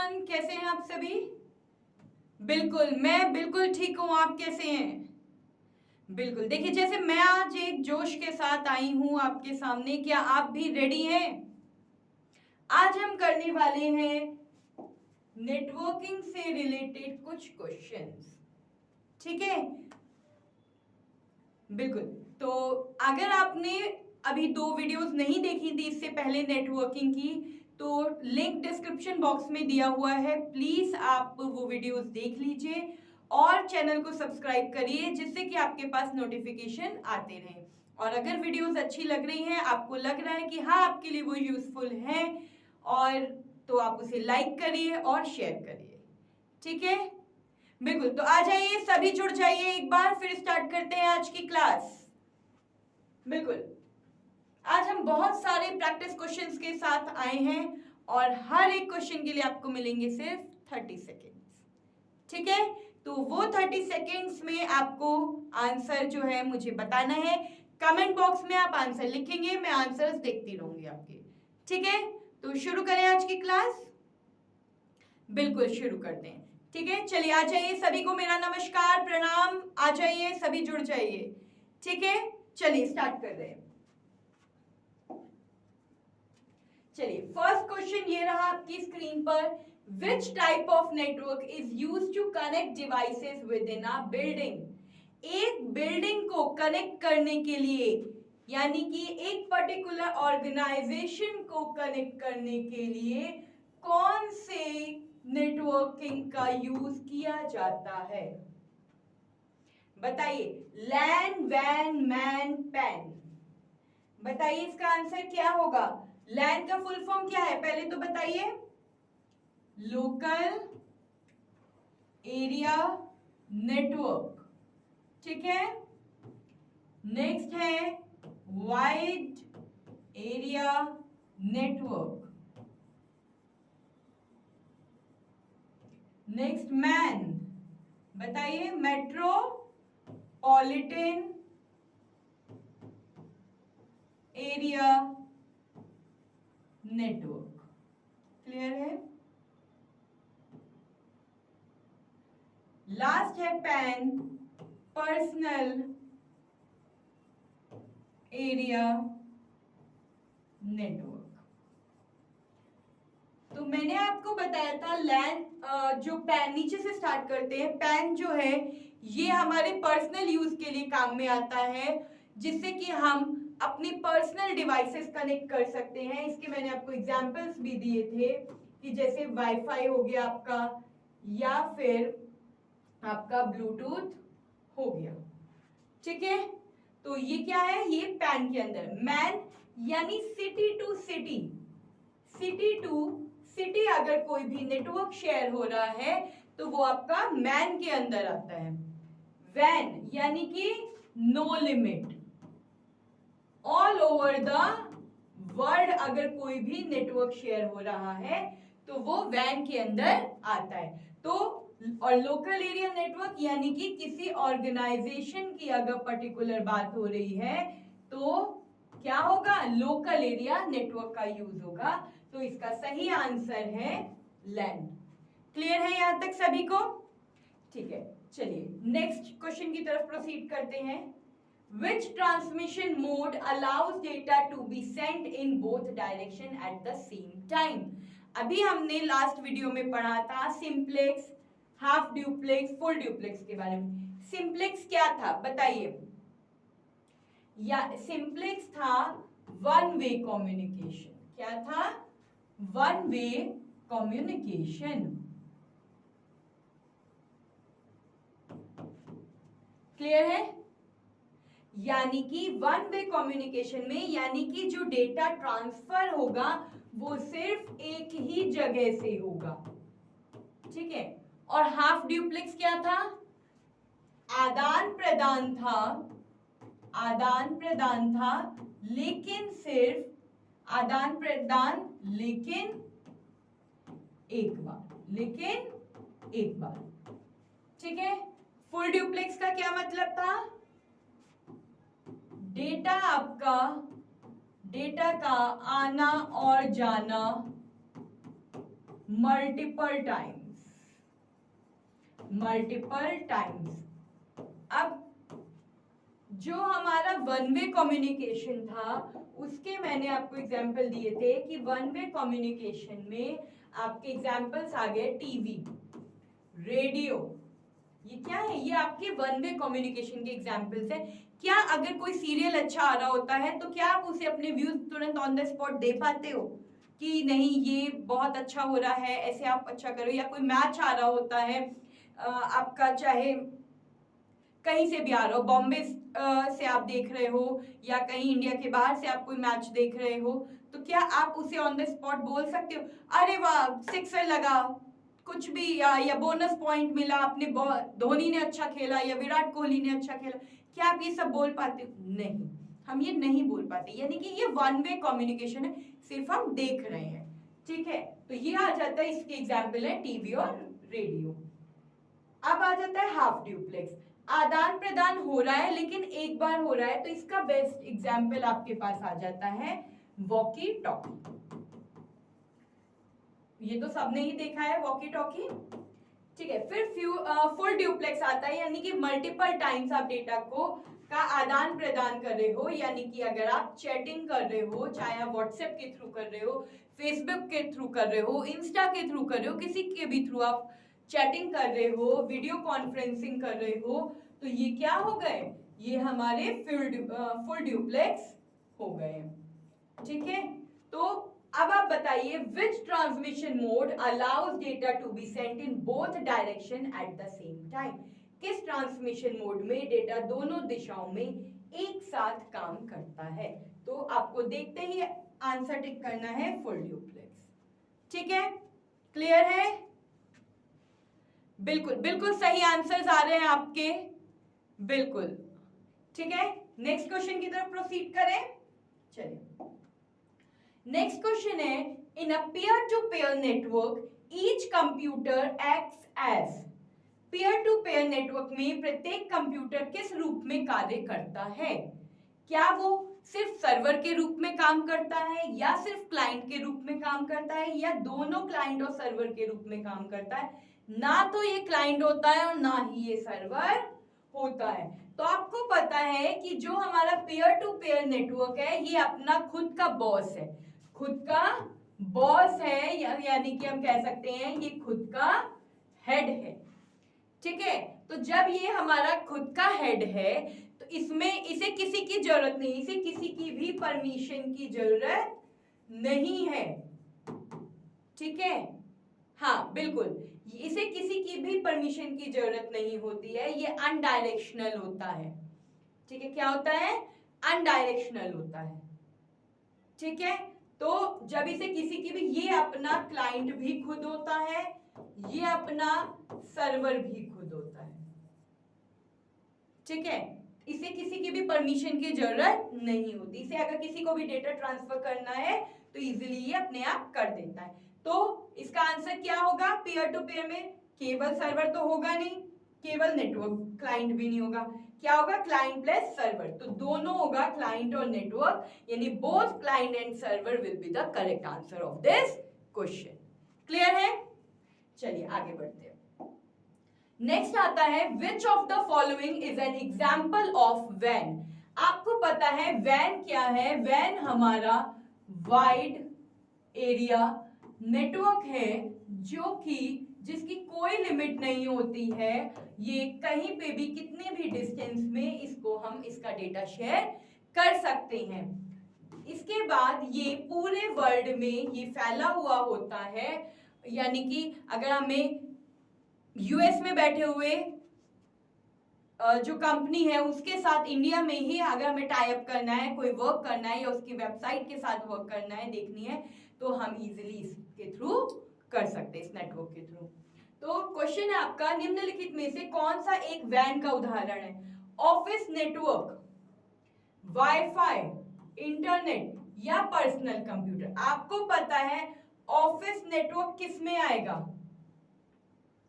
Everyone, कैसे हैं आप सभी? बिल्कुल, मैं बिल्कुल ठीक हूँ। आप कैसे हैं? बिल्कुल, देखिए जैसे मैं आज एक जोश के साथ आई हूँ आपके सामने, क्या आप भी रेडी हैं? आज हम करने वाले हैं नेटवर्किंग से रिलेटेड कुछ क्वेश्चंस, ठीक है? बिल्कुल। तो अगर आपने अभी 2 वीडियोस नहीं देखी थी इससे पहले नेटवर्किंग की, तो लिंक डिस्क्रिप्शन बॉक्स में दिया हुआ है, प्लीज आप वो वीडियोस देख लीजिए और चैनल को सब्सक्राइब करिए जिससे कि आपके पास नोटिफिकेशन आते रहे। और अगर वीडियोस अच्छी लग रही हैं, आपको लग रहा है कि हाँ आपके लिए वो यूजफुल है, और तो आप उसे लाइक करिए और शेयर करिए, ठीक है? बिल्कुल, तो आ जाइए, सभी जुड़ जाइए एक बार, फिर स्टार्ट करते हैं आज की क्लास। बिल्कुल, आज हम बहुत सारे प्रैक्टिस क्वेश्चंस के साथ आए हैं और हर एक क्वेश्चन के लिए आपको मिलेंगे सिर्फ 30 सेकेंड्स, ठीक है? तो वो 30 सेकेंड्स में आपको आंसर जो है मुझे बताना है। कमेंट बॉक्स में आप आंसर लिखेंगे, मैं आंसर्स देखती रहूंगी आपके, ठीक है? तो शुरू करें आज की क्लास। बिल्कुल, शुरू करते हैं, ठीक है? चलिए आ जाइए, सभी को मेरा नमस्कार, प्रणाम। आ जाइए, सभी जुड़ जाइए, ठीक है? चलिए स्टार्ट कर रहे हैं। चलिए, फर्स्ट क्वेश्चन ये रहा आपकी स्क्रीन पर। Which type of network is used to connect devices within a building? एक बिल्डिंग को कनेक्ट करने के लिए, यानी कि एक पर्टिकुलर ऑर्गेनाइजेशन को कनेक्ट करने के लिए कौन से नेटवर्किंग का यूज किया जाता है? बताइए। लैन, वैन, मैन, पैन। बताइए इसका आंसर क्या होगा? लैन का फुल फॉर्म क्या है, पहले तो बताइए। लोकल एरिया नेटवर्क, ठीक है? नेक्स्ट है wide area network. Next MAN, बताइए। Metropolitan area network. क्लियर है? लास्ट है पैन, पर्सनल एरिया नेटवर्क। तो मैंने आपको बताया था लैन, जो पैन, नीचे से स्टार्ट करते हैं। पैन जो है ये हमारे पर्सनल यूज के लिए काम में आता है, जिससे कि हम अपनी पर्सनल डिवाइसेस कनेक्ट कर सकते हैं। इसके मैंने आपको एग्जांपल्स भी दिए थे कि जैसे वाईफाई हो गया आपका, या फिर आपका ब्लूटूथ हो गया, ठीक है? तो ये क्या है, ये पैन के अंदर। मैन यानी city to city, city to city अगर कोई भी नेटवर्क शेयर हो रहा है तो वो आपका मैन के अंदर आता है। वैन यानी कि no limit, all over the world अगर कोई भी नेटवर्क शेयर हो रहा है तो वो वैन के अंदर आता है। तो और लोकल एरिया नेटवर्क यानी कि किसी ऑर्गेनाइजेशन की अगर पर्टिकुलर बात हो रही है तो क्या होगा, लोकल एरिया नेटवर्क का यूज होगा। तो इसका सही आंसर है लैन। क्लियर है यहां तक सभी को? ठीक है, चलिए नेक्स्ट क्वेश्चन की तरफ प्रोसीड करते हैं। Which transmission mode allows data to be sent in both direction at the same time? अभी हमने लास्ट वीडियो में पढ़ा था simplex, half duplex, full duplex के बारे में। सिंप्लेक्स क्या था बताइए? या सिंप्लेक्स था वन वे कम्युनिकेशन। क्या था? One way communication. क्लियर है? यानी कि वन वे कम्युनिकेशन में, यानी कि जो डेटा ट्रांसफर होगा वो सिर्फ एक ही जगह से होगा, ठीक है? और हाफ ड्यूप्लेक्स क्या था? आदान प्रदान था, आदान प्रदान था, लेकिन सिर्फ आदान प्रदान, लेकिन एक बार, लेकिन एक बार, ठीक है? फुल ड्यूप्लेक्स का क्या मतलब था? डेटा आपका, डेटा का आना और जाना मल्टीपल टाइम्स। अब जो हमारा वन वे कम्युनिकेशन था उसके मैंने आपको एग्जांपल दिए थे कि वन वे कम्युनिकेशन में आपके एग्जांपल्स आ गए टीवी, रेडियो, ये क्या है, ये आपके वन वे कम्युनिकेशन के एग्जांपल्स है। क्या अगर कोई सीरियल अच्छा आ रहा होता है तो क्या आप उसे अपने व्यूज तुरंत ऑन द स्पॉट दे पाते हो कि नहीं ये बहुत अच्छा हो रहा है, ऐसे आप अच्छा करो? या कोई मैच आ रहा होता है आपका, चाहे कहीं से भी आ रहा हो, बॉम्बे से आप देख रहे हो या कहीं इंडिया के बाहर से आप कोई मैच देख रहे हो, तो क्या आप उसे ऑन द स्पॉट बोल सकते हो अरे वाह सिक्सर लगा, कुछ भी, या बोनस पॉइंट मिला, आपने धोनी ने अच्छा खेला या विराट कोहली ने अच्छा खेला? क्या आप ये सब बोल पाते हो? नहीं, हम ये नहीं बोल पाते, यानी कि ये वन वे कम्युनिकेशन है, सिर्फ हम देख रहे हैं। ठीक है, तो ये आ जाता है, इसके एग्जाम्पल है टीवी और रेडियो। अब आ जाता है हाफ ड्यूप्लेक्स, आदान प्रदान हो रहा है लेकिन एक बार हो रहा है, तो इसका बेस्ट एग्जाम्पल आपके पास आ जाता है वॉकी टॉकी। ये तो सबने ही देखा है वॉकी टॉकी। ठीक है, फिर फुल ड्यूप्लेक्स आता है, यानी कि मल्टीपल टाइम्स आप डेटा को का आदान प्रदान कर रहे हो, यानी कि अगर आप चैटिंग कर रहे हो, चाहे आप व्हाट्सएप के थ्रू कर रहे हो, फेसबुक के थ्रू कर रहे हो, इंस्टा के थ्रू कर रहे हो, किसी के भी थ्रू आप चैटिंग कर रहे हो, वीडियो कॉन्फ्रेंसिंग कर रहे हो, तो ये क्या हो गए, ये हमारे फुल ड्यूप्लेक्स हो गए। ठीक है, तो अब आप बताइए which transmission mode allows data to be sent in both direction at the same time? किस ट्रांसमिशन मोड में डेटा दोनों दिशाओं में एक साथ काम करता है? तो आपको देखते ही आंसर टिक करना है फुल ड्यूप्लेक्स। ठीक है, क्लियर है? बिल्कुल बिल्कुल सही आंसर्स आ रहे हैं आपके, बिल्कुल। ठीक है, नेक्स्ट क्वेश्चन की तरफ प्रोसीड करें। चलिए, नेक्स्ट क्वेश्चन है, in a peer to peer network each computer acts as. Peer to peer network में प्रत्येक कंप्यूटर किस रूप में कार्य करता है? क्या वो सिर्फ सर्वर के रूप में काम करता है, या सिर्फ क्लाइंट के रूप में काम करता है, या दोनों क्लाइंट और सर्वर के रूप में काम करता है? ना तो ये क्लाइंट होता है और ना ही ये सर्वर होता है। तो आपको पता है कि जो हमारा पेयर टू पेयर नेटवर्क है ये अपना खुद का बॉस है, खुद का बॉस है, यानी कि हम कह सकते हैं ये खुद का हेड है। ठीक है, तो जब ये हमारा खुद का हेड है तो इसमें इसे किसी की जरूरत नहीं, इसे किसी की भी परमिशन की जरूरत नहीं है। ठीक है, हाँ बिल्कुल, इसे किसी की भी परमिशन की जरूरत नहीं होती है, ये अनडायरेक्शनल होता है। ठीक है, क्या होता है? अनडायरेक्शनल होता है। ठीक है, तो जब इसे किसी की भी, ये अपना क्लाइंट भी खुद होता है, ये अपना सर्वर भी खुद होता है। ठीक है, इसे किसी की भी परमिशन की जरूरत नहीं होती, इसे अगर किसी को भी डेटा ट्रांसफर करना है तो इजीली ये अपने आप कर देता है। तो इसका आंसर क्या होगा? पेयर टू पेयर में केवल सर्वर तो होगा नहीं, केवल नेटवर्क क्लाइंट भी नहीं होगा, क्या होगा? क्लाइंट प्लस सर्वर, तो दोनों होगा क्लाइंट और नेटवर्क, यानी both client and server will be the correct answer of this question. Clear है? चलिए आगे बढ़ते हैं। नेक्स्ट आता है which of the following is an example of वैन। आपको पता है वैन क्या है? वैन हमारा वाइड एरिया नेटवर्क है, जो कि जिसकी कोई लिमिट नहीं होती है, ये कहीं पे भी कितने भी डिस्टेंस में इसको हम इसका डेटा शेयर कर सकते हैं। इसके बाद ये पूरे वर्ल्ड में ये फैला हुआ होता है, यानी कि अगर हमें यूएस में बैठे हुए जो कंपनी है उसके साथ इंडिया में ही अगर हमें टाई अप करना है, कोई वर्क करना है या उसकी वेबसाइट के साथ वर्क करना है, देखनी है, तो हम इजीली इसके थ्रू कर सकते हैं, इस नेटवर्क के थ्रू। तो क्वेश्चन है आपका, निम्नलिखित में से कौन सा एक वैन का उदाहरण है? ऑफिस नेटवर्क, वाईफाई, इंटरनेट या पर्सनल कंप्यूटर? आपको पता है ऑफिस नेटवर्क किस में आएगा?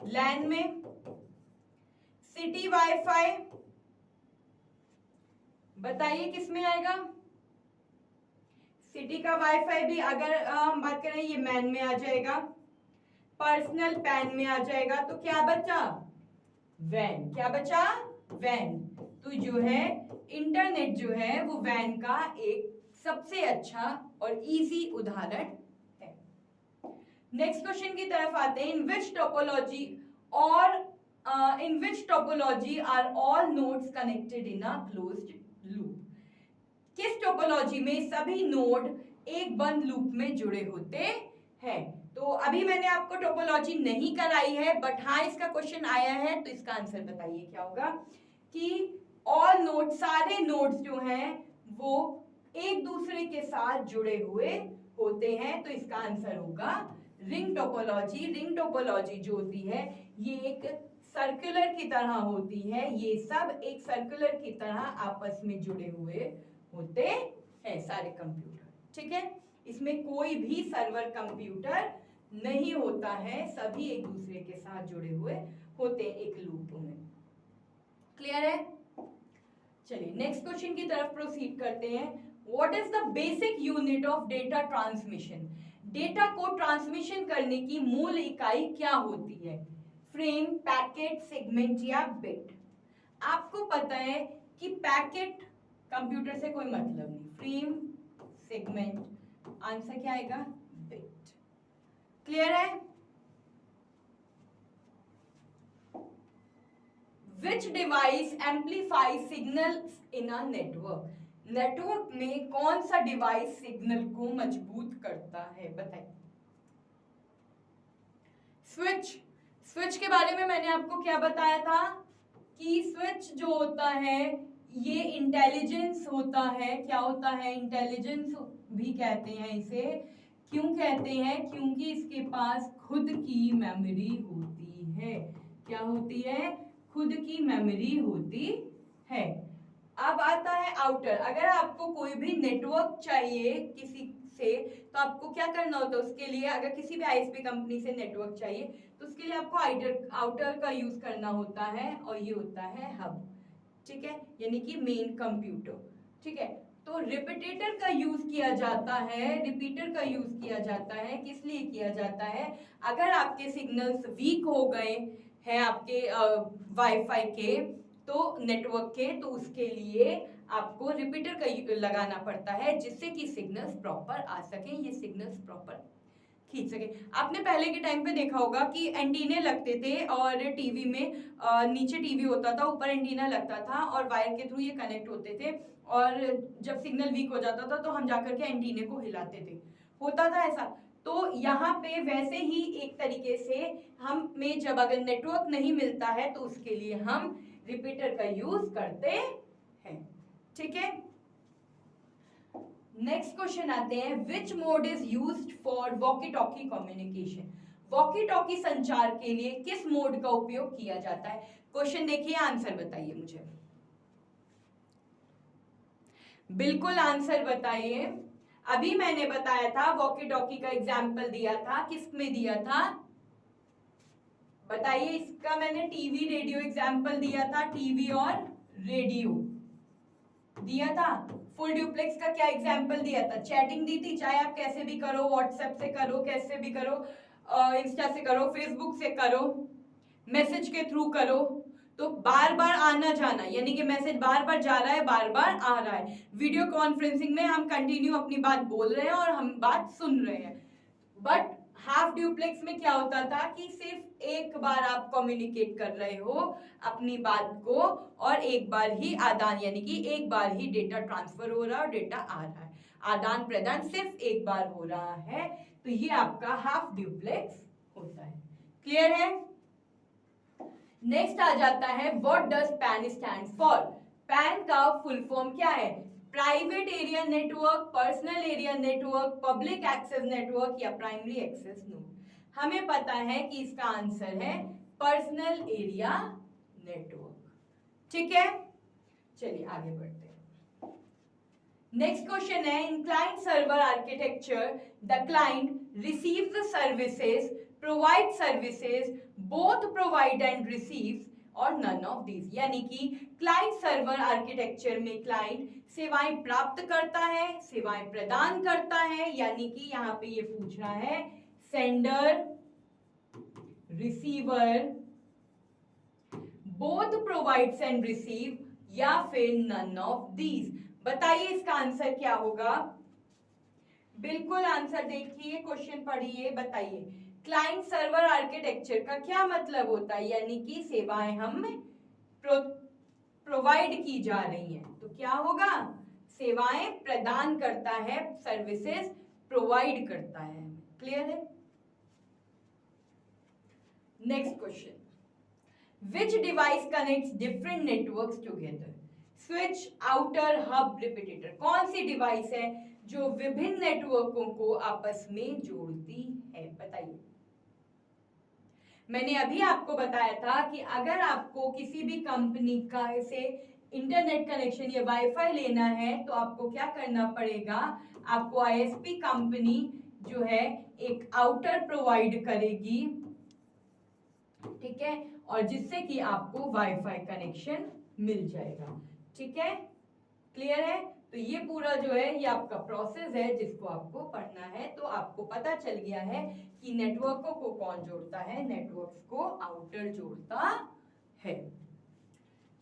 लैन में। सिटी वाईफाई बताइए किस में आएगा? सिटी का वाईफाई भी अगर हम बात करें ये मैन में आ जाएगा। पर्सनल पैन में आ जाएगा तो क्या बचा, वैन। क्या बचा, वैन। तो जो है इंटरनेट जो है वो वैन का एक सबसे अच्छा और इजी उदाहरण है। नेक्स्ट क्वेश्चन की तरफ आते हैं। In which topology are all nodes connected in a closed loop. किस टोपोलॉजी में सभी नोड एक बंद लूप में जुड़े होते हैं। तो अभी मैंने आपको टोपोलॉजी नहीं कराई है, बट हाँ इसका क्वेश्चन आया है, तो इसका आंसर बताइए क्या होगा कि ऑल नोड, सारे नोड्स जो हैं वो एक दूसरे के साथ जुड़े हुए होते हैं, तो इसका आंसर होगा रिंग टोपोलॉजी। रिंग टोपोलॉजी जो होती है ये एक सर्कुलर की तरह होती है, ये सब एक सर्कुलर की तरह आपस में जुड़े हुए होते हैं सारे कंप्यूटर, ठीक है। इसमें कोई भी सर्वर कंप्यूटर नहीं होता है, सभी एक दूसरे के साथ जुड़े हुए होते हैं एक लूप में। क्लियर है? चलिए नेक्स्ट क्वेश्चन की तरफ प्रोसीड करते हैं। What is the basic unit of data transmission. Data को ट्रांसमिशन करने की मूल इकाई क्या होती है। फ्रेम, पैकेट, सेगमेंट या बिट। आपको पता है कि पैकेट कंप्यूटर से कोई मतलब नहीं, फ्रेम, सेगमेंट, आंसर क्या आएगा, बिट। क्लियर है? Which device amplifies signals in a network? Network में कौन सा डिवाइस सिग्नल को मजबूत करता है, बताइए। स्विच। स्विच के बारे में मैंने आपको क्या बताया था कि स्विच जो होता है ये इंटेलिजेंस होता है। क्या होता है, इंटेलिजेंस भी कहते हैं इसे। क्यों कहते हैं, क्योंकि इसके पास खुद की मेमोरी होती है। क्या होती है, खुद की मेमोरी होती है। अब आता है आउटर। अगर आपको कोई भी नेटवर्क चाहिए किसी से, तो आपको क्या करना होता है उसके लिए, अगर किसी भी आईएसपी कंपनी से नेटवर्क चाहिए तो उसके लिए आपको आउटर का यूज करना होता है, और ये होता है हब, ठीक है, यानी कि मेन कंप्यूटर, ठीक है। तो रिपीटेटर का यूज किया जाता है, रिपीटर का यूज किया जाता है, किस लिए किया जाता है, अगर आपके सिग्नल्स वीक हो गए हैं आपके वाईफाई के, तो नेटवर्क के, तो उसके लिए आपको रिपीटर का लगाना पड़ता है, जिससे कि सिग्नल्स प्रॉपर आ सके, ये सिग्नल्स प्रॉपर खींच सके। आपने पहले के टाइम पे देखा होगा कि एंटीने लगते थे, और टीवी में नीचे टीवी होता था, ऊपर एंटीना लगता था, और वायर के थ्रू ये कनेक्ट होते थे, और जब सिग्नल वीक हो जाता था तो हम जाकर के एंटीने को हिलाते थे, होता था ऐसा। तो यहाँ पे वैसे ही एक तरीके से हमें जब अगर नेटवर्क नहीं मिलता है तो उसके लिए हम रिपीटर का यूज करते हैं, ठीक है। नेक्स्ट क्वेश्चन आते हैं। Which mode is used for walkie talkie communication. Walkie talkie संचार के लिए किस मोड का उपयोग किया जाता है। क्वेश्चन देखिए, आंसर बताइए मुझे, बिल्कुल आंसर बताइए। अभी मैंने बताया था, वॉकी टॉकी का एग्जाम्पल दिया था, किस में दिया था बताइए। इसका मैंने टीवी रेडियो एग्जाम्पल दिया था, टीवी और रेडियो दिया था। फुल ड्यूप्लेक्स का क्या एग्जाम्पल दिया था, चैटिंग दी थी, चाहे आप कैसे भी करो, व्हाट्सएप से करो, कैसे भी करो, इंस्टा से करो, फेसबुक से करो, मैसेज के थ्रू करो, तो बार बार आना जाना, यानी कि मैसेज बार बार जा रहा है, बार बार आ रहा है। वीडियो कॉन्फ्रेंसिंग में हम कंटिन्यू अपनी बात बोल रहे हैं और हम बात सुन रहे हैं। बट हाफ ड्यूप्लेक्स में क्या होता था कि सिर्फ एक बार आप कम्युनिकेट कर रहे हो अपनी बात को, और एक बार ही आदान, यानी कि एक बार ही डेटा ट्रांसफर हो रहा है और डेटा आ रहा है, आदान प्रदान सिर्फ एक बार हो रहा है, तो ये आपका हाफ ड्यूप्लेक्स होता है। क्लियर है? नेक्स्ट आ जाता है, what does PAN stand for. PAN का फुल फॉर्म क्या है, private area network, personal area network, public access network या प्राइमरी एक्सेस नोड। हमें पता है कि इसका आंसर है पर्सनल एरिया नेटवर्क, ठीक है। चलिए आगे बढ़ते हैं। नेक्स्ट क्वेश्चन है, in client server architecture the client receives the services, provide services, both provide and receives, और नन ऑफ दीज। यानी कि क्लाइंट सर्वर आर्किटेक्चर में क्लाइंट सेवाएं प्राप्त करता है, सेवाएं प्रदान करता है, यानी कि यहाँ पे ये पूछ रहा है sender receiver, both provides and receive, या फिर नन ऑफ दीज। बताइए इसका आंसर क्या होगा। बिल्कुल आंसर देखिए, क्वेश्चन पढ़िए, बताइए। क्लाइंट सर्वर आर्किटेक्चर का क्या मतलब होता है, यानी कि सेवाएं हम प्रोवाइड की जा रही हैं, तो क्या होगा, सेवाएं प्रदान करता है, सर्विसेज प्रोवाइड करता है। क्लियर है। Next question, which device connects different networks together? Switch, outer, hub, repeater. कौन सी डिवाइस है जो विभिन्न नेटवर्कों को आपस में जोड़ती है, बताइए। मैंने अभी आपको बताया था कि अगर आपको किसी भी कंपनी का से इंटरनेट कनेक्शन या वाईफाई लेना है तो आपको क्या करना पड़ेगा, आपको आईएसपी कंपनी जो है एक आउटर प्रोवाइड करेगी, ठीक है, और जिससे कि आपको वाईफाई कनेक्शन मिल जाएगा। ठीक है, क्लियर है। तो ये पूरा जो है ये आपका प्रोसेस है जिसको आपको पढ़ना है। तो आपको पता चल गया है कि नेटवर्कों को कौन जोड़ता है, नेटवर्क्स को आउटर जोड़ता है।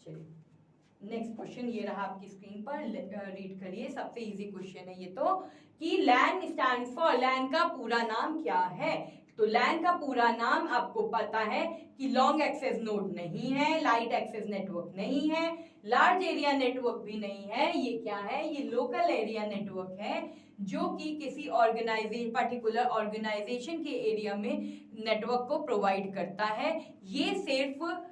चलिए नेक्स्ट क्वेश्चन ये रहा आपकी स्क्रीन पर, रीड करिए। सबसे इजी क्वेश्चन है ये तो, कि लैन स्टैंड्स फॉर, लैन का पूरा नाम क्या है। तो लैन का पूरा नाम आपको पता है कि लॉन्ग एक्सेस नोड नहीं है, लाइट एक्सेस नेटवर्क नहीं है, लार्ज एरिया नेटवर्क भी नहीं है। ये क्या है, ये लोकल एरिया नेटवर्क है जो कि किसी ऑर्गेनाइजेशन, पर्टिकुलर ऑर्गेनाइजेशन के एरिया में नेटवर्क को प्रोवाइड करता है। ये सिर्फ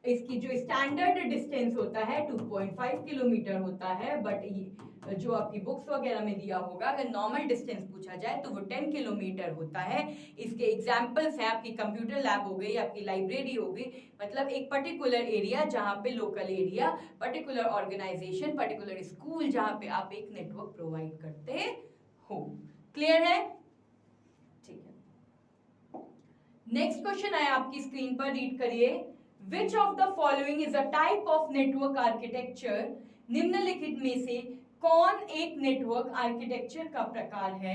इसकी जो स्टैंडर्ड डिस्टेंस होता है 2.5 किलोमीटर होता है, बट ये जो आपकी बुक्स वगैरह में दिया होगा अगर नॉर्मल डिस्टेंस पूछा जाए तो वो 10 किलोमीटर होता है। इसके एग्जांपल्स हैं आपकी कंप्यूटर लैब हो गई, आपकी लाइब्रेरी हो गई, मतलब एक पर्टिकुलर एरिया जहाँ पे local area, particular organisation, particular school जहाँ पे आप एक नेटवर्क प्रोवाइड करते हो। क्लियर है, ठीक है। नेक्स्ट क्वेश्चन है आपकी स्क्रीन पर, रीड करिए। Which of the following is a type of network architecture? निम्नलिखित में से कौन एक नेटवर्क आर्किटेक्चर का प्रकार है।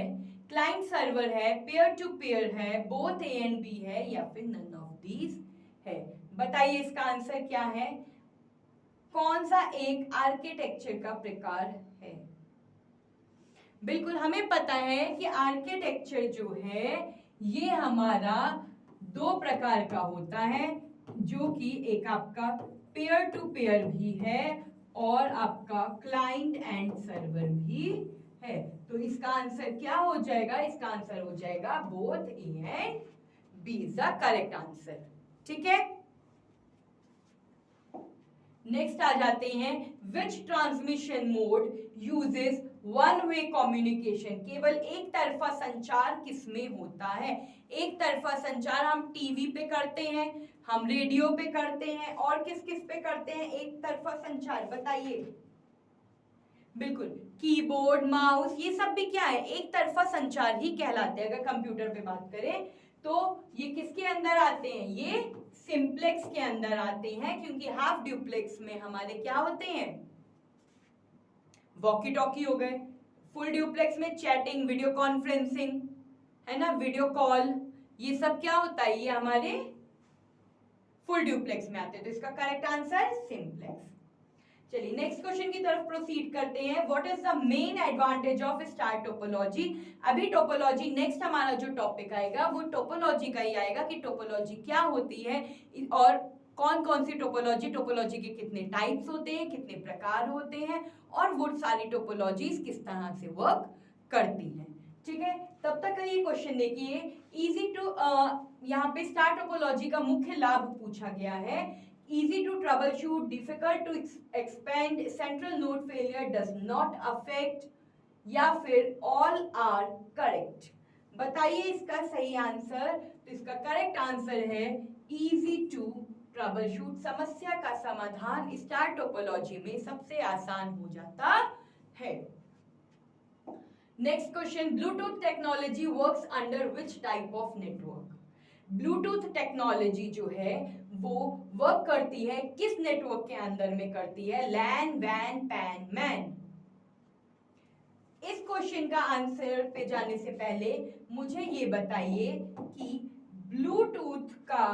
क्लाइंट सर्वर है, पेयर टू पेयर है, बोथ ए एंड बी है, या फिर नन ऑफ दीज है। बताइए इसका आंसर क्या है, कौन सा एक आर्किटेक्चर का प्रकार है। बिल्कुल हमें पता है कि आर्किटेक्चर जो है ये हमारा दो प्रकार का होता है, जो कि एक आपका पेयर टू पेयर भी है और आपका क्लाइंट एंड सर्वर भी है। तो इसका आंसर क्या हो जाएगा, इसका आंसर हो जाएगा both A and B is the correct answer. ठीक है, नेक्स्ट आ जाते हैं, which transmission mode uses one way communication. केवल एक तरफा संचार किसमें होता है। एक तरफा संचार हम टीवी पे करते हैं, हम रेडियो पे करते हैं, और किस किस पे करते हैं एक तरफा संचार, बताइए। बिल्कुल कीबोर्ड, माउस, ये सब भी क्या है, एक तरफा संचार ही कहलाते हैं। अगर कंप्यूटर पे बात करें तो ये किसके अंदर आते हैं, ये सिंप्लेक्स के अंदर आते हैं, क्योंकि हाफ ड्यूप्लेक्स में हमारे क्या होते हैं, वॉकी टॉकी हो गए, फुल ड्यूप्लेक्स में चैटिंग, वीडियो कॉन्फ्रेंसिंग, है ना, वीडियो कॉल, ये सब क्या होता है, ये हमारे फुल ड्यूप्लेक्स में आते हैं। तो इसका करेक्ट आंसर सिंप्लेक्स। चलिए नेक्स्ट क्वेश्चन की तरफ प्रोसीड करते हैं। What is the main advantage of star topology. अभी टोपोलॉजी नेक्स्ट हमारा जो टॉपिक आएगा वो टोपोलॉजी का ही आएगा कि टोपोलॉजी क्या होती है और कौन कौन सी टोपोलॉजी, टोपोलॉजी के कितने टाइप्स होते हैं, कितने प्रकार होते हैं, और वो सारी टोपोलॉजीज किस तरह से वर्क करती हैं। ठीक है, तब तक ये क्वेश्चन देखिए, इजी टू, यहाँ पे स्टार टोपोलॉजी का मुख्य लाभ पूछा गया है। Easy to troubleshoot, difficult to expand, central node failure does not affect, या फिर all are correct। बताइए इसका सही आंसर। तो इसका करेक्ट आंसर है easy to troubleshoot। समस्या का समाधान स्टार टोपोलॉजी में सबसे आसान हो जाता है। Next question, Bluetooth technology works under which type of network. Bluetooth technology जो है वो वर्क करती है किस नेटवर्क के अंदर में करती है, लैन, वैन, पैन, मैन। इस क्वेश्चन का आंसर पे जाने से पहले मुझे ये बताइए कि ब्लूटूथ का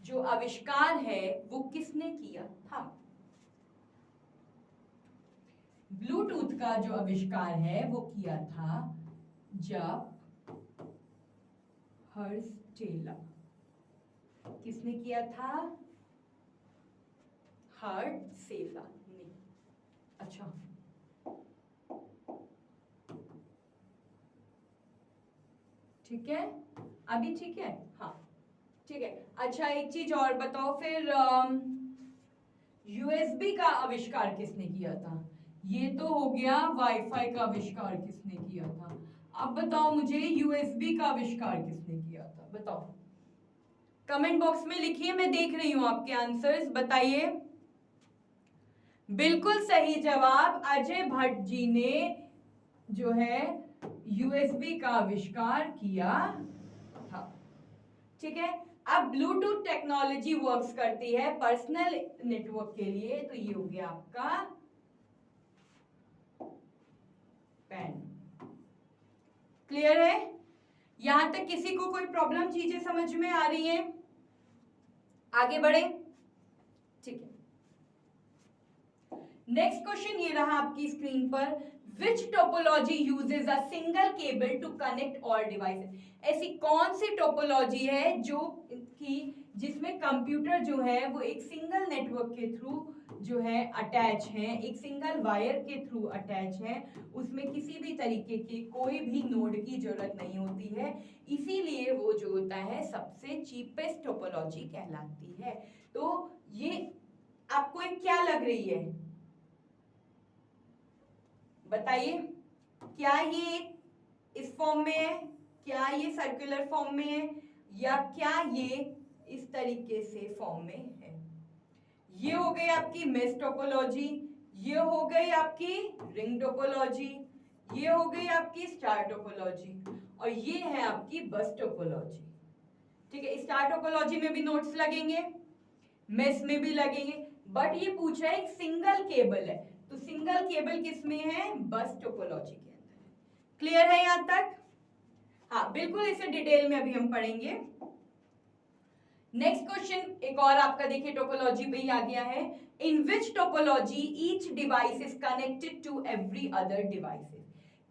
जो आविष्कार है वो किसने किया था? ब्लूटूथ का जो आविष्कार है वो किया था जब हर्स्टेला। किसने किया था? हर्स्टेला ने। अच्छा, ठीक है, अभी ठीक है, हाँ ठीक है। अच्छा, एक चीज और बताओ फिर, यूएसबी का आविष्कार किसने किया था? ये तो हो गया वाईफाई का आविष्कार किसने किया था। अब बताओ मुझे यूएसबी का आविष्कार किसने किया था, बताओ। कमेंट बॉक्स में लिखिए, मैं देख रही हूं आपके आंसर्स, बताइए। बिल्कुल सही जवाब, अजय भट्ट जी ने जो है यूएसबी का आविष्कार किया था। ठीक है, अब ब्लूटूथ टेक्नोलॉजी वर्क्स करती है पर्सनल नेटवर्क के लिए, तो ये हो गया आपका पैन। क्लियर है? यहां तक किसी को कोई प्रॉब्लम, चीजें समझ में आ रही हैं? आगे बढ़े, ठीक है। नेक्स्ट क्वेश्चन ये रहा आपकी स्क्रीन पर, which topology uses a single cable to connect all devices? ऐसी कौन सी टोपोलॉजी है जो कि जिसमें कंप्यूटर जो है वो एक सिंगल नेटवर्क के थ्रू जो है अटैच है, एक सिंगल वायर के थ्रू अटैच है, उसमें किसी भी तरीके की कोई भी नोड की जरूरत नहीं होती है, इसीलिए वो जो होता है सबसे चीपेस्ट टोपोलॉजी कहलाती है। तो ये आपको एक क्या लग रही है, बताइए? क्या ये इस फॉर्म में है, क्या ये सर्कुलर फॉर्म में है, या क्या ये इस तरीके से फॉर्म में है? ये हो गई आपकी मेश टोपोलॉजी, ये हो गई आपकी रिंग टोपोलॉजी, ये हो गई आपकी स्टार टोपोलॉजी, और ये है आपकी बस टोपोलॉजी। ठीक है, स्टार टोपोलॉजी में भी नोट्स लगेंगे, मेश में भी लगेंगे, बट ये पूछा है एक सिंगल केबल है, तो सिंगल केबल किसमें है? बस टोपोलॉजी के अंदर है। क्लियर है यहां तक? हाँ बिल्कुल, इसे डिटेल में अभी हम पढ़ेंगे। नेक्स्ट क्वेश्चन एक और आपका देखिए टोपोलॉजी पे ही आ गया है, in which topology each device is connected to every other devices?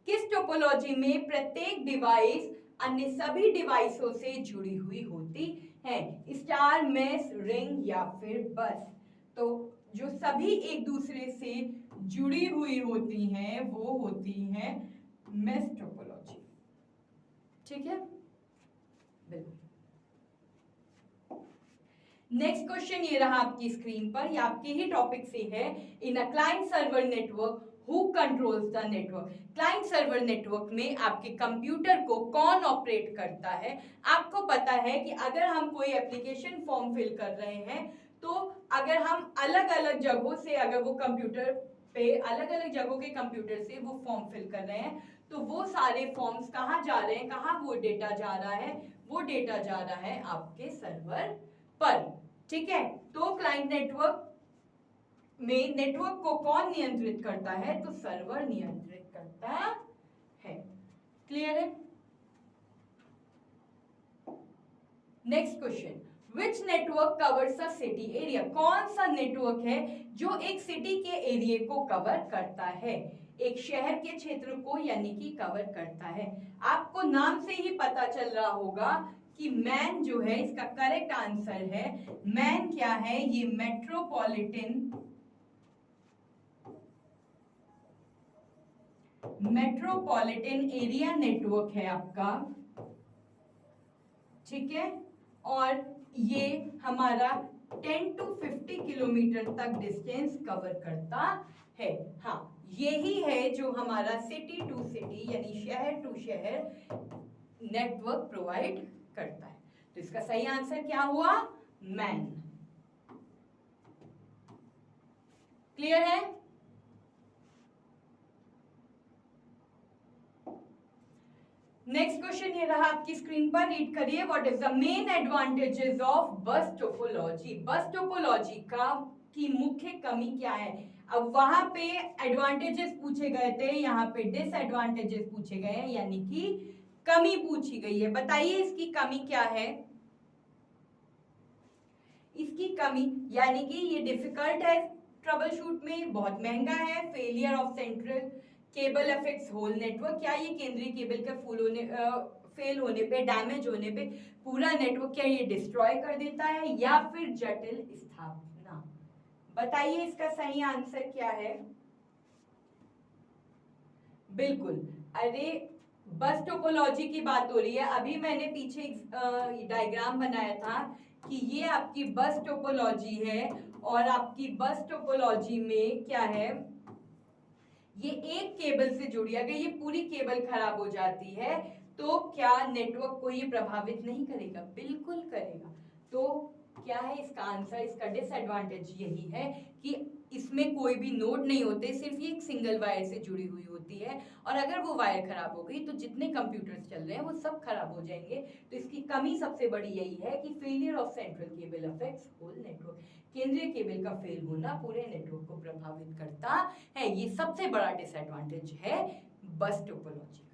किस टोपोलॉजी में प्रत्येक डिवाइस अन्य सभी डिवाइसों से जुड़ी हुई होती है? स्टार, मेश, रिंग या फिर बस? तो जो सभी एक दूसरे से जुड़ी हुई होती हैं वो होती हैं मेश टोपोलॉजी। ठीक है, बिल्कुल। नेक्स्ट क्वेश्चन ये रहा आपकी स्क्रीन पर, ये आपके ही टॉपिक से है, in a client server network who controls the network? Client server network में आपके कंप्यूटर को कौन ऑपरेट करता है? आपको पता है कि अगर हम कोई एप्लीकेशन फॉर्म फिल कर रहे हैं, तो अगर हम अलग अलग जगहों से, अगर वो कंप्यूटर पे अलग अलग जगहों के कंप्यूटर से वो फॉर्म फिल कर रहे हैं, तो वो सारे फॉर्म्स कहाँ जा रहे हैं, कहाँ वो डेटा जा रहा है? वो डेटा जा रहा है आपके सर्वर पर। ठीक है, तो क्लाइंट नेटवर्क में नेटवर्क को कौन नियंत्रित करता है? तो सर्वर नियंत्रित करता है। क्लियर है? Next question, which network covers a city area? कौन सा नेटवर्क है जो एक सिटी के एरिया को कवर करता है, एक शहर के क्षेत्र को यानी कि कवर करता है? आपको नाम से ही पता चल रहा होगा कि मैन जो है इसका करेक्ट आंसर है। मैन क्या है? ये मेट्रोपॉलिटन एरिया नेटवर्क है आपका। ठीक है, और ये हमारा 10 to 50 किलोमीटर तक डिस्टेंस कवर करता है। हाँ, यही है जो हमारा सिटी टू सिटी यानी शहर टू शहर नेटवर्क प्रोवाइड करता है। तो इसका सही आंसर क्या हुआ? मैन। क्लियर है? नेक्स्ट क्वेश्चन ये रहा आपकी स्क्रीन पर, रीड करिए, what is the main advantages of बस टोपोलॉजी? बस टोपोलॉजी का की मुख्य कमी क्या है? अब वहां पे एडवांटेजेस पूछे गए थे, यहाँ पे डिसएडवांटेजेस पूछे गए हैं, यानी कि कमी पूछी गई है। बताइए इसकी कमी क्या है? इसकी कमी यानी कि ये डिफिकल्ट है ट्रबल शूट में, बहुत महंगा है। Failure of central cable affects whole network, क्या ये केंद्रीय केबल का फेल होने पे, डैमेज होने पे पूरा नेटवर्क क्या ये डिस्ट्रॉय कर देता है, या फिर जटिल स्थापना। बताइए इसका सही आंसर क्या है। बिल्कुल, अरे बस टोपोलॉजी की बात हो रही है। अभी मैंने पीछे डायग्राम बनाया था कि ये आपकी बस टोपोलॉजी है, और आपकी बस टोपोलॉजी में क्या है, ये एक केबल से जुड़ी, अगर ये पूरी केबल खराब हो जाती है तो क्या नेटवर्क को ये प्रभावित नहीं करेगा? बिल्कुल करेगा। तो क्या है इसका आंसर? इसका डिसएडवांटेज यही है कि इसमें कोई भी नोड नहीं होते, सिर्फ ये एक सिंगल वायर से जुड़ी हुई होती है, और अगर वो वायर खराब हो गई तो जितने कंप्यूटर्स चल रहे हैं वो सब खराब हो जाएंगे। तो इसकी कमी सबसे बड़ी यही है कि failure of central cable affects whole network, केंद्रीय केबल का फेल होना पूरे नेटवर्क को प्रभावित करता है। ये सबसे बड़ा डिसएडवांटेज है बस टोपोलॉजी का।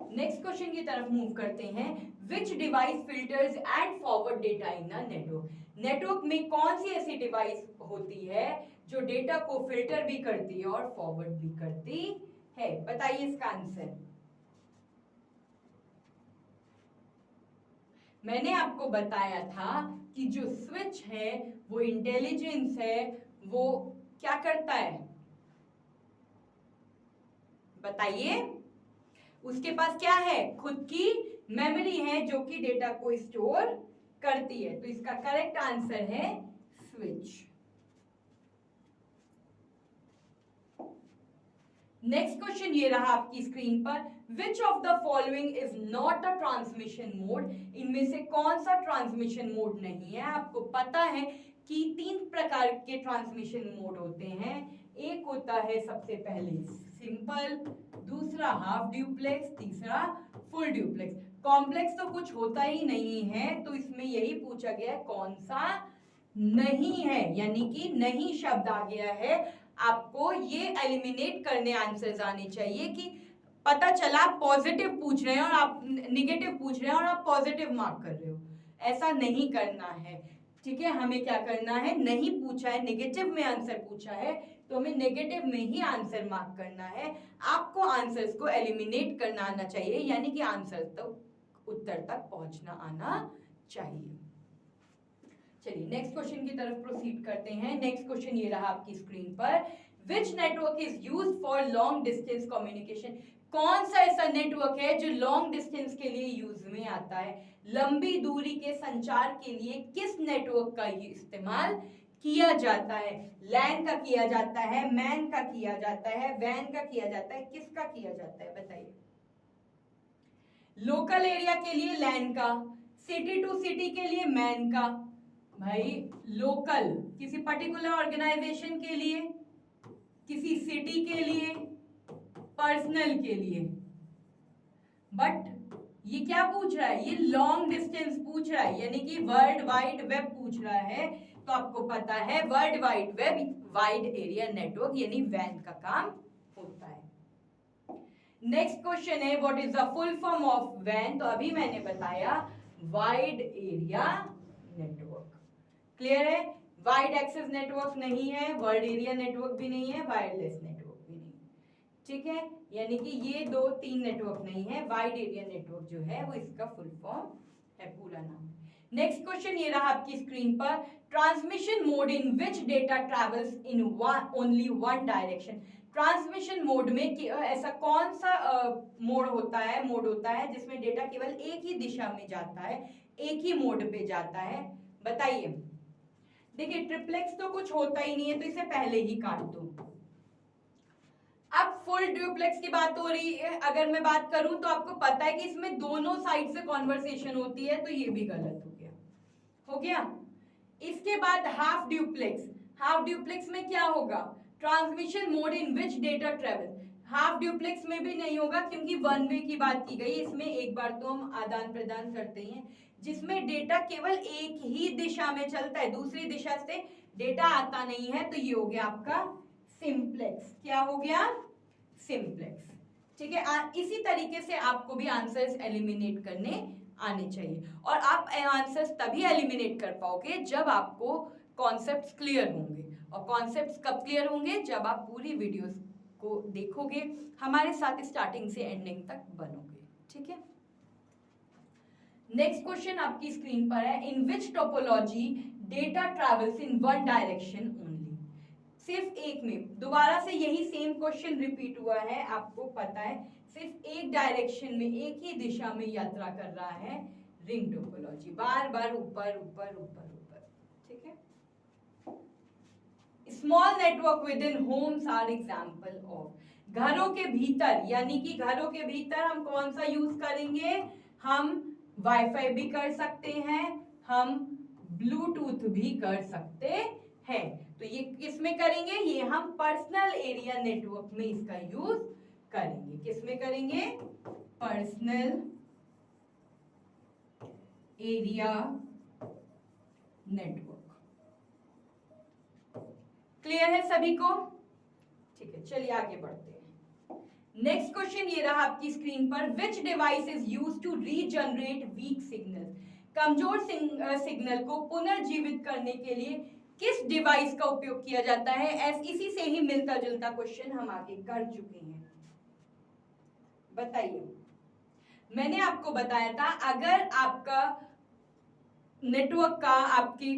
नेक्स्ट क्वेश्चन की तरफ मूव करते हैं। विच device filters and forward data in a network? Network में कौन सी ऐसी डिवाइस होती है जो डेटा को फिल्टर भी करती है और फॉरवर्ड भी करती है? बताइए इसका आंसर। मैंने आपको बताया था कि जो स्विच है वो इंटेलिजेंस है, वो क्या करता है बताइए। उसके पास क्या है? खुद की मेमोरी है जो कि डेटा को स्टोर करती है। तो इसका करेक्ट आंसर है स्विच। नेक्स्ट क्वेश्चन ये रहा आपकी स्क्रीन पर। विच of the following is not a transmission mode? इनमें से कौन सा ट्रांसमिशन मोड नहीं है? आपको पता है कि 3 प्रकार के ट्रांसमिशन मोड होते हैं। एक होता है सबसे पहले सिंपल, दूसरा हाफ ड्यूप्लेक्स, तीसरा फुल ड्यूप्लेक्स। कॉम्प्लेक्स तो कुछ होता ही नहीं है, तो इसमें यही पूछा गया है कौन सा नहीं है, यानी कि नहीं शब्द आ गया है। आपको ये एलिमिनेट करने आंसर्स आने चाहिए कि पता चला आप पॉजिटिव पूछ रहे हैं और आप निगेटिव पूछ रहे हैं और आप पॉजिटिव मार्क कर रहे हो। ऐसा नहीं करना है, ठीक है। हमें क्या करना है, नहीं पूछा है, नेगेटिव में आंसर पूछा है तो हमें नेगेटिव में ही आंसर मार्क करना है। आपको आंसर्स को एलिमिनेट करना आना चाहिए, यानी कि आंसर तक उत्तर तक पहुंचना आना चाहिए। चलिए नेक्स्ट क्वेश्चन की तरफ प्रोसीड करते हैं। नेक्स्ट क्वेश्चन ये रहा आपकी स्क्रीन पर। Which network is used for long distance communication? कौन सा ऐसा नेटवर्क है जो लॉन्ग डिस्टेंस के लिए यूज में आता है? लंबी दूरी के संचार के लिए किस नेटवर्क का इस्तेमाल किया जाता है? लैन का किया जाता है, मैन का किया जाता है, वैन का किया जाता है, किसका किया जाता है? बताइए। लोकल एरिया के लिए लैन का, सिटी टू सिटी के लिए मैन का। भाई लोकल किसी पर्टिकुलर ऑर्गेनाइजेशन के लिए, किसी सिटी के लिए, पर्सनल के लिए। बट ये क्या पूछ रहा है? ये लॉन्ग डिस्टेंस पूछ रहा है, यानी कि वर्ल्ड वाइड वेब पूछ रहा है। तो आपको पता है World Wide Web wide area network यानी वैन का काम होता है। नेक्स्ट क्वेश्चन है what is the full form of वैन? तो अभी मैंने बताया वाइड एरिया नेटवर्क। क्लियर है? वाइड एक्सेस नेटवर्क नहीं है, वर्ल्ड एरिया नेटवर्क भी नहीं है, वायरलेस नेटवर्क भी नहीं, ठीक है। यानी कि ये 2-3 नेटवर्क नहीं है। वाइड एरिया नेटवर्क जो है वो इसका फुल फॉर्म है, पूरा नाम। नेक्स्ट क्वेश्चन ये रहा आपकी स्क्रीन पर। Transmission mode in which data travels in only one direction? Transmission mode में ऐसा कौन सा मोड होता है जिसमें डेटा केवल एक ही दिशा में जाता है, एक ही मोड पे जाता है? बताइए। देखिए ट्रिप्लेक्स तो कुछ होता ही नहीं है, तो इसे पहले ही काट दो। अब फुल ड्यूप्लेक्स की बात हो रही है, अगर मैं बात करूं तो आपको पता है कि इसमें दोनों साइड से कॉन्वर्सेशन होती है, तो ये भी गलत हो गया। इसके बाद हाफ ड्यूप्लेक्स। हाफ ड्यूप्लेक्स में क्या होगा? Transmission mode in which data travel. Half duplex में भी नहीं होगा क्योंकि वन वे की बात की गई। इसमें एक बार तो हम आदान प्रदान करते हैं, जिसमें डेटा केवल एक ही दिशा में चलता है, दूसरी दिशा से डेटा आता नहीं है। तो ये हो गया आपका सिंप्लेक्स। क्या हो गया? सिंप्लेक्स। ठीक है। इसी तरीके से आपको भी आंसर्स एलिमिनेट करने आने चाहिए, और आप आंसर्स तभी एलिमिनेट कर पाओगे जब आपको कॉन्सेप्ट्स क्लियर होंगे। और कॉन्सेप्ट्स कब क्लियर होंगे? जब आप पूरी वीडियोस को देखोगे, हमारे साथ स्टार्टिंग से एंडिंग तक बनोगे। ठीक है। नेक्स्ट क्वेश्चन आपकी स्क्रीन पर है, in which topology data travels in one direction only. सिर्फ एक में, दोबारा से यही सेम क्वेश्चन रिपीट हुआ है, आपको पता है, सिर्फ एक डायरेक्शन में, एक ही दिशा में यात्रा कर रहा है रिंग टोपोलॉजी, बार बार ऊपर ऊपर ऊपर ऊपर। ठीक है। Small network within homes are example of. घरों के भीतर, यानी कि घरों के भीतर हम कौन सा यूज करेंगे? हम वाईफाई भी कर सकते हैं, हम ब्लूटूथ भी कर सकते हैं। तो ये किस में करेंगे? ये हम पर्सनल एरिया नेटवर्क में इसका यूज करेंगे। किस में करेंगे? Personal area network. क्लियर है सभी को? ठीक है, चलिए आगे बढ़ते हैं। नेक्स्ट क्वेश्चन ये रहा आपकी स्क्रीन पर, which device is used to regenerate weak signal. कमजोर सिग्नल को पुनर्जीवित करने के लिए किस डिवाइस का उपयोग किया जाता है? इसी से ही मिलता जुलता क्वेश्चन हम आगे कर चुके हैं। बताइए। मैंने आपको बताया था, अगर आपका नेटवर्क का, आपकी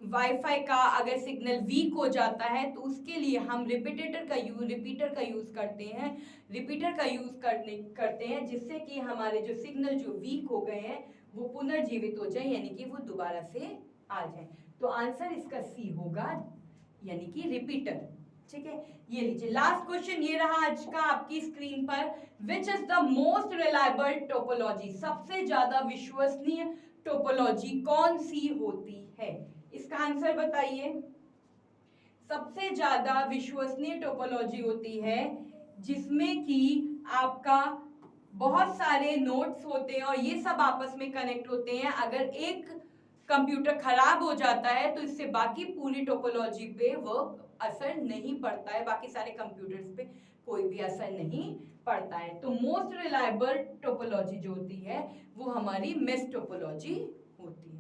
वाईफाई का अगर सिग्नल वीक हो जाता है तो उसके लिए हम रिपीटर का यूज करते हैं। रिपीटर का यूज करते हैं जिससे कि हमारे जो सिग्नल जो वीक हो गए हैं वो पुनर्जीवित हो जाए, यानी कि वो दोबारा से आ जाए। तो आंसर इसका सी होगा, यानी कि रिपीटर। ठीक है। ये लीजिए लास्ट क्वेश्चन ये रहा आज का आपकी स्क्रीन पर, which is the most reliable topology. सबसे ज्यादा विश्वसनीय टोपोलॉजी कौन सी होती है? इसका आंसर बताइए। सबसे ज्यादा विश्वसनीय टोपोलॉजी होती है जिसमें कि आपका बहुत सारे नोड्स होते हैं और ये सब आपस में कनेक्ट होते हैं। अगर एक कंप्यूटर खराब हो जाता है तो इससे बाकी पूरी टोपोलॉजी पे वो असर नहीं पड़ता है, बाकी सारे कंप्यूटर्स पे कोई भी असर नहीं पड़ता है। तो मोस्ट रिलायबल टोपोलॉजी जो होती है वो हमारी मेश टोपोलॉजी होती है।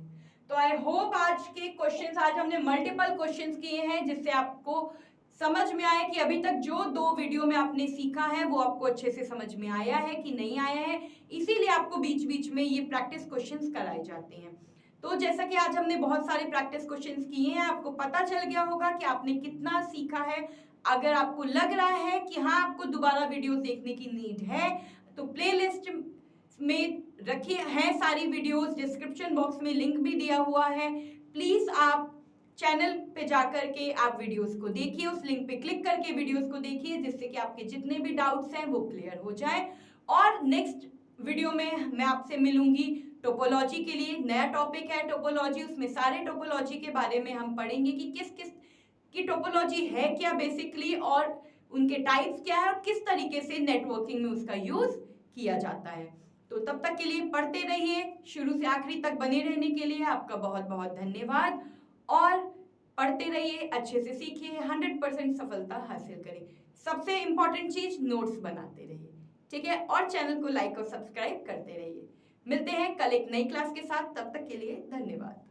तो आई होप आज के क्वेश्चंस, आज हमने मल्टीपल क्वेश्चंस किए हैं जिससे आपको समझ में आया कि अभी तक जो 2 वीडियो में आपने सीखा है वो आपको अच्छे से समझ में आया है कि नहीं आया है। इसीलिए आपको बीच बीच में ये प्रैक्टिस क्वेश्चंस कराए जाते हैं। तो जैसा कि आज हमने बहुत सारे प्रैक्टिस क्वेश्चंस किए हैं, आपको पता चल गया होगा कि आपने कितना सीखा है। अगर आपको लग रहा है कि हाँ आपको दोबारा वीडियो देखने की नीड है तो प्लेलिस्ट में रखी है सारी वीडियोस, डिस्क्रिप्शन बॉक्स में लिंक भी दिया हुआ है। प्लीज आप चैनल पे जाकर के आप वीडियोस को देखिए, उस लिंक पे क्लिक करके वीडियोस को देखिए जिससे कि आपके जितने भी डाउट्स हैं वो क्लियर हो जाए। और नेक्स्ट वीडियो में मैं आपसे मिलूंगी टोपोलॉजी के लिए। नया टॉपिक है टोपोलॉजी, उसमें सारे टोपोलॉजी के बारे में हम पढ़ेंगे कि किस किस की टोपोलॉजी है क्या बेसिकली, और उनके टाइप्स क्या है और किस तरीके से नेटवर्किंग में उसका यूज किया जाता है। तो तब तक के लिए पढ़ते रहिए, शुरू से आखिरी तक बने रहने के लिए आपका बहुत बहुत धन्यवाद। और पढ़ते रहिए, अच्छे से सीखिए, 100% सफलता हासिल करें। सबसे इंपॉर्टेंट चीज, नोट्स बनाते रहिए। ठीक है। और चैनल को लाइक और सब्सक्राइब करते रहिए। मिलते हैं कल एक नई क्लास के साथ, तब तक के लिए धन्यवाद।